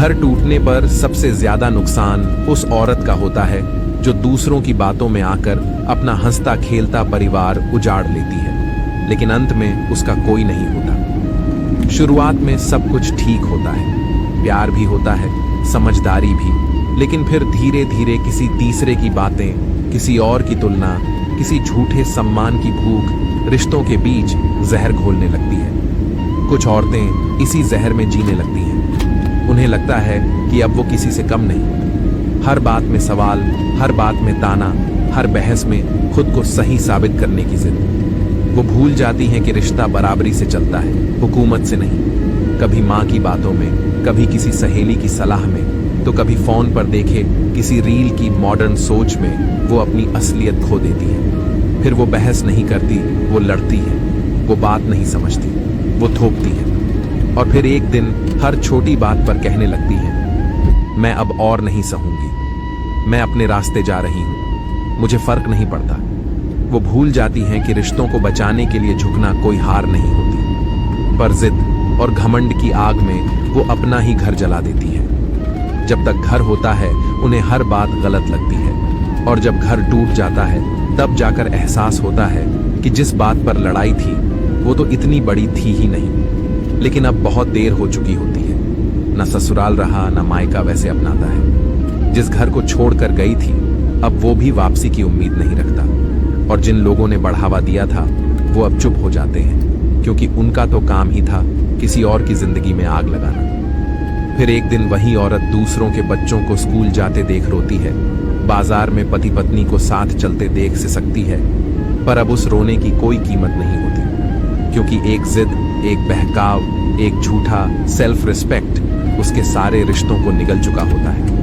घर टूटने पर सबसे ज्यादा नुकसान उस औरत का होता है जो दूसरों की बातों में आकर अपना हंसता खेलता परिवार उजाड़ लेती है, लेकिन अंत में उसका कोई नहीं होता। शुरुआत में सब कुछ ठीक होता है, प्यार भी होता है, समझदारी भी, लेकिन फिर धीरे धीरे किसी तीसरे की बातें, किसी और की तुलना, किसी झूठे सम्मान की भूख रिश्तों के बीच जहर घोलने लगती है। कुछ औरतें इसी जहर में जीने लगती हैं। उन्हें लगता है कि अब वो किसी से कम नहीं। हर बात में सवाल, हर बात में ताना, हर बहस में खुद को सही साबित करने की जिद। वो भूल जाती हैं कि रिश्ता बराबरी से चलता है, हुकूमत से नहीं। कभी माँ की बातों में, कभी किसी सहेली की सलाह में, तो कभी फोन पर देखे किसी रील की मॉडर्न सोच में वो अपनी असलियत खो देती है। फिर वो बहस नहीं करती, वो लड़ती है। वो बात नहीं समझती, वो थोपती है। और फिर एक दिन हर छोटी बात पर कहने लगती है, मैं अब और नहीं सहूंगी, मैं अपने रास्ते जा रही हूं, मुझे फर्क नहीं पड़ता। वो भूल जाती हैं कि रिश्तों को बचाने के लिए झुकना कोई हार नहीं होती, पर जिद और घमंड की आग में वो अपना ही घर जला देती है। जब तक घर होता है उन्हें हर बात गलत लगती है, और जब घर टूट जाता है तब जाकर एहसास होता है कि जिस बात पर लड़ाई थी वो तो इतनी बड़ी थी ही नहीं। लेकिन अब बहुत देर हो चुकी होती है, न ससुराल रहा न मायका वैसे अपनाता है। जिस घर को छोड़कर गई थी अब वो भी वापसी की उम्मीद नहीं रखता, और जिन लोगों ने बढ़ावा दिया था वो अब चुप हो जाते हैं, क्योंकि उनका तो काम ही था किसी और की जिंदगी में आग लगाना। फिर एक दिन वही औरत दूसरों के बच्चों को स्कूल जाते देख रोती है, बाजार में पति पत्नी को साथ चलते देख सिसकती है, पर अब उस रोने की कोई कीमत नहीं होती, क्योंकि एक जिद, एक बहकाव, एक झूठा सेल्फ रिस्पेक्ट उसके सारे रिश्तों को निगल चुका होता है।